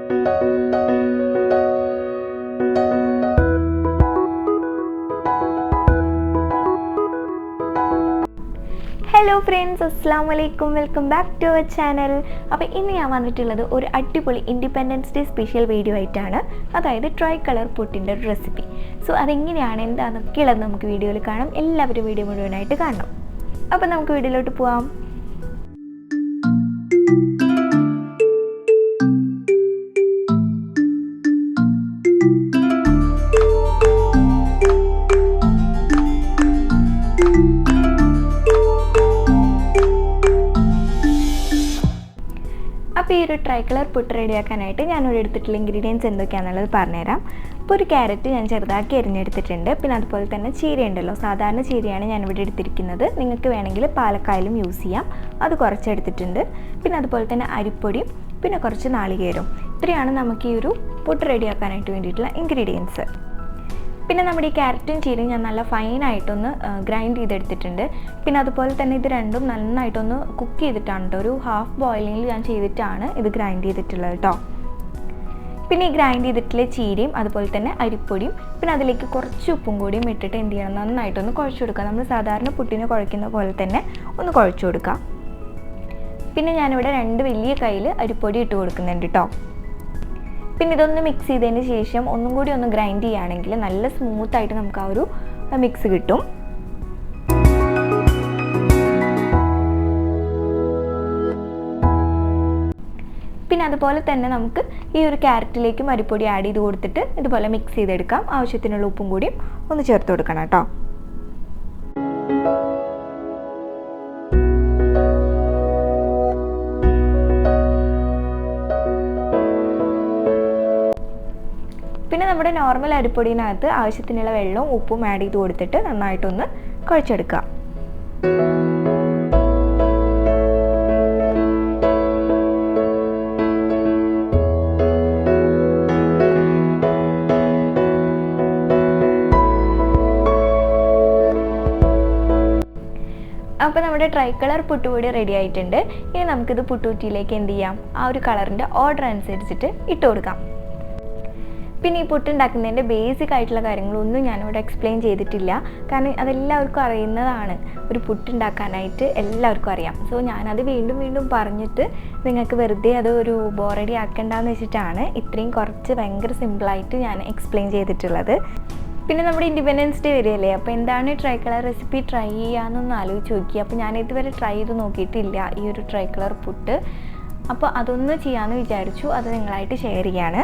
Hello friends, assalamu alaikum, welcome back to our channel. അപ്പോൾ ഇന്ന് ഞാൻ വന്നിട്ടുള്ളത് ഒരു അടിപൊളി ഇൻഡിപെൻഡൻസ് ഡേ സ്പെഷ്യൽ വീഡിയോ ആയിട്ടാണ്. അതായത് ട്രൈ-കളർ പുട്ടിൻ്റെ ഒരു റെസിപ്പി. സോ അതെങ്ങനെയാണ് എന്താണെന്നൊക്കെയുള്ളത് നമുക്ക് വീഡിയോയിൽ കാണാം. എല്ലാവരും വീഡിയോ മുഴുവനായിട്ട് കാണണം. അപ്പോൾ നമുക്ക് വീഡിയോയിലോട്ട് പോവാം. അപ്പോൾ ഈ ഒരു ട്രൈ-കളർ പുട്ട് റെഡിയാക്കാനായിട്ട് ഞാനിവിടെ എടുത്തിട്ടുള്ള ഇൻഗ്രീഡിയൻസ് എന്തൊക്കെയാണെന്നുള്ളത് പറഞ്ഞുതരാം. അപ്പോൾ ഒരു ക്യാരറ്റ് ഞാൻ ചെറുതാക്കി അരിഞ്ഞെടുത്തിട്ടുണ്ട്. പിന്നെ അതുപോലെ തന്നെ ചീര ഉണ്ടല്ലോ, സാധാരണ ചീരയാണ് ഞാനിവിടെ എടുത്തിരിക്കുന്നത്. നിങ്ങൾക്ക് വേണമെങ്കിൽ പാലക്കായാലും യൂസ് ചെയ്യാം, അത് കുറച്ചെടുത്തിട്ടുണ്ട്. പിന്നെ അതുപോലെ തന്നെ അരിപ്പൊടിയും പിന്നെ കുറച്ച് നാളികേരവും. ഇത്രയാണ് നമുക്ക് ഈ ഒരു പുട്ട് റെഡിയാക്കാനായിട്ട് വേണ്ടിയിട്ടുള്ള ഇൻഗ്രീഡിയൻസ്. പിന്നെ നമ്മുടെ ഈ ക്യാരറ്റും ചീരയും ഞാൻ നല്ല ഫൈനായിട്ടൊന്ന് ഗ്രൈൻഡ് ചെയ്തെടുത്തിട്ടുണ്ട്. പിന്നെ അതുപോലെ തന്നെ ഇത് രണ്ടും നന്നായിട്ടൊന്ന് കുക്ക് ചെയ്തിട്ടാണ് കേട്ടോ, ഒരു ഹാഫ് ബോയിലിങ്ങിൽ ഞാൻ ചെയ്തിട്ടാണ് ഇത് ഗ്രൈൻഡ് ചെയ്തിട്ടുള്ളത് കേട്ടോ. പിന്നെ ഈ ഗ്രൈൻഡ് ചെയ്തിട്ടുള്ള ചീരയും അതുപോലെ തന്നെ അരിപ്പൊടിയും പിന്നെ അതിലേക്ക് കുറച്ച് ഉപ്പും കൂടിയും ഇട്ടിട്ട് എന്ത് ചെയ്യണം, നന്നായിട്ടൊന്ന് കുഴച്ച് കൊടുക്കുക. നമ്മൾ സാധാരണ പുട്ടിന് കുഴയ്ക്കുന്ന പോലെ തന്നെ ഒന്ന് കുഴച്ച് കൊടുക്കുക. പിന്നെ ഞാനിവിടെ 2 വലിയ കയ്യിൽ അരിപ്പൊടി ഇട്ട് കൊടുക്കുന്നുണ്ട് കേട്ടോ. പിന്നെ ഇതൊന്ന് മിക്സ് ചെയ്തതിന് ശേഷം ഒന്നും കൂടി ഒന്ന് ഗ്രൈൻഡ് ചെയ്യുകയാണെങ്കിൽ നല്ല സ്മൂത്തായിട്ട് നമുക്ക് ആ ഒരു മിക്സ് കിട്ടും. പിന്നെ അതുപോലെ തന്നെ നമുക്ക് ഈ ഒരു ക്യാരറ്റിലേക്കും അരിപ്പൊടി ആഡ് ചെയ്ത് കൊടുത്തിട്ട് ഇതുപോലെ മിക്സ് ചെയ്തെടുക്കാം. ആവശ്യത്തിനുള്ള ഉപ്പും കൂടിയും ഒന്ന് ചേർത്ത് കൊടുക്കണം കേട്ടോ. പിന്നെ നമ്മുടെ നോർമൽ അരിപ്പൊടിനകത്ത് ആവശ്യത്തിനുള്ള വെള്ളവും ഉപ്പും ആഡ് ചെയ്ത് കൊടുത്തിട്ട് നന്നായിട്ടൊന്ന് കുഴച്ചെടുക്കുക. അപ്പോൾ നമ്മുടെ ട്രൈ-കളർ പുട്ടുപൊടി റെഡി ആയിട്ടുണ്ട്. ഇനി നമുക്കിത് പുട്ടുകുറ്റിയിലേക്ക് എന്ത് ചെയ്യാം, ആ ഒരു കളറിൻ്റെ ഓർഡർ അനുസരിച്ചിട്ട് ഇട്ട് കൊടുക്കാം. പിന്നെ ഈ പുട്ടുണ്ടാക്കുന്നതിൻ്റെ ബേസിക് ആയിട്ടുള്ള കാര്യങ്ങളൊന്നും ഞാനിവിടെ എക്സ്പ്ലെയിൻ ചെയ്തിട്ടില്ല, കാരണം അതെല്ലാവർക്കും അറിയുന്നതാണ്. ഒരു പുട്ടുണ്ടാക്കാനായിട്ട് എല്ലാവർക്കും അറിയാം. സോ ഞാനത് വീണ്ടും വീണ്ടും പറഞ്ഞിട്ട് നിങ്ങൾക്ക് വെറുതെ അത് ഒരു ബോറടി ആക്കേണ്ടെന്ന് വെച്ചിട്ടാണ് ഇത്രയും കുറച്ച് ഭയങ്കര സിമ്പിളായിട്ട് ഞാൻ എക്സ്പ്ലെയിൻ ചെയ്തിട്ടുള്ളത്. പിന്നെ നമ്മുടെ ഇൻഡിപെൻഡൻസ് ഡേ വരികയല്ലേ, അപ്പോൾ എന്താണ് ട്രൈ-കളർ റെസിപ്പി ട്രൈ ചെയ്യാമെന്നൊന്ന് ആലോചിച്ച് നോക്കി. അപ്പോൾ ഞാൻ ഇതുവരെ ട്രൈ ചെയ്ത് നോക്കിയിട്ടില്ല ഈ ഒരു ട്രൈ-കളർ പുട്ട്. അപ്പോൾ അതൊന്ന് ചെയ്യാമെന്ന് വിചാരിച്ചു, അത് നിങ്ങളായിട്ട് ഷെയർ ചെയ്യാണ്.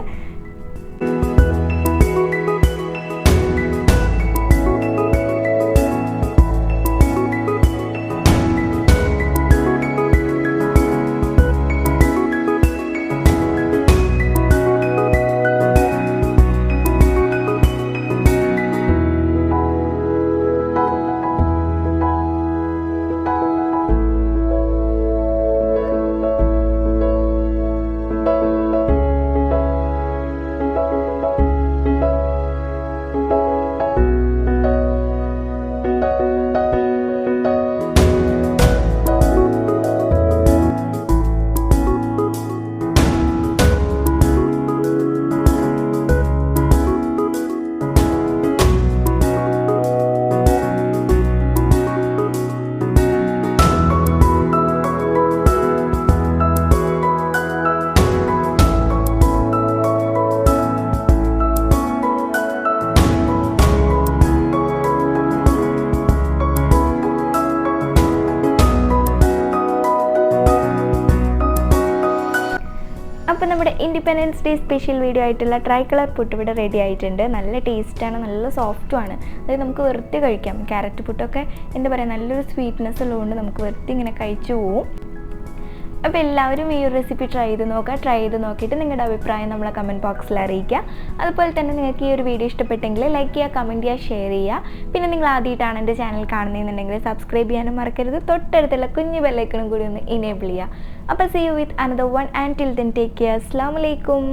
അപ്പോൾ നമ്മുടെ ഇൻഡിപെൻഡൻസ് ഡേ സ്പെഷ്യൽ വീഡിയോ ആയിട്ടുള്ള ട്രൈ-കളർ പുട്ട് ഇവിടെ റെഡി ആയിട്ടുണ്ട്. നല്ല ടേസ്റ്റാണ്, നല്ല സോഫ്റ്റുമാണ്. അതായത് നമുക്ക് വെറുതെ കഴിക്കാം. ക്യാരറ്റ് പുട്ടൊക്കെ എന്താ പറയുക, നല്ലൊരു സ്വീറ്റ്നെസ് ഉള്ളതുകൊണ്ട് നമുക്ക് വെറുതെ ഇങ്ങനെ കഴിച്ചു പോവും. അപ്പോൾ എല്ലാവരും ഈ ഒരു റെസിപ്പി ട്രൈ ചെയ്ത് നോക്കുക. ട്രൈ ചെയ്ത് നോക്കിയിട്ട് നിങ്ങളുടെ അഭിപ്രായം നമ്മളെ കമൻറ്റ് ബോക്സിൽ അറിയിക്കുക. അതുപോലെ തന്നെ നിങ്ങൾക്ക് ഈ ഒരു വീഡിയോ ഇഷ്ടപ്പെട്ടെങ്കിൽ ലൈക്ക് ചെയ്യുക, കമൻറ്റ് ചെയ്യുക, ഷെയർ ചെയ്യുക. പിന്നെ നിങ്ങൾ ആദ്യമായിട്ടാണ് എൻ്റെ ചാനൽ കാണുന്നതെന്നുണ്ടെങ്കിൽ സബ്സ്ക്രൈബ് ചെയ്യാനും മറക്കരുത്. തൊട്ടടുത്തുള്ള കുഞ്ഞു ബെല്ലൈക്കണും കൂടി ഒന്ന് ഇനേബിൾ ചെയ്യുക. അപ്പോൾ see you with another one, until then take care. Assalamu alaikum.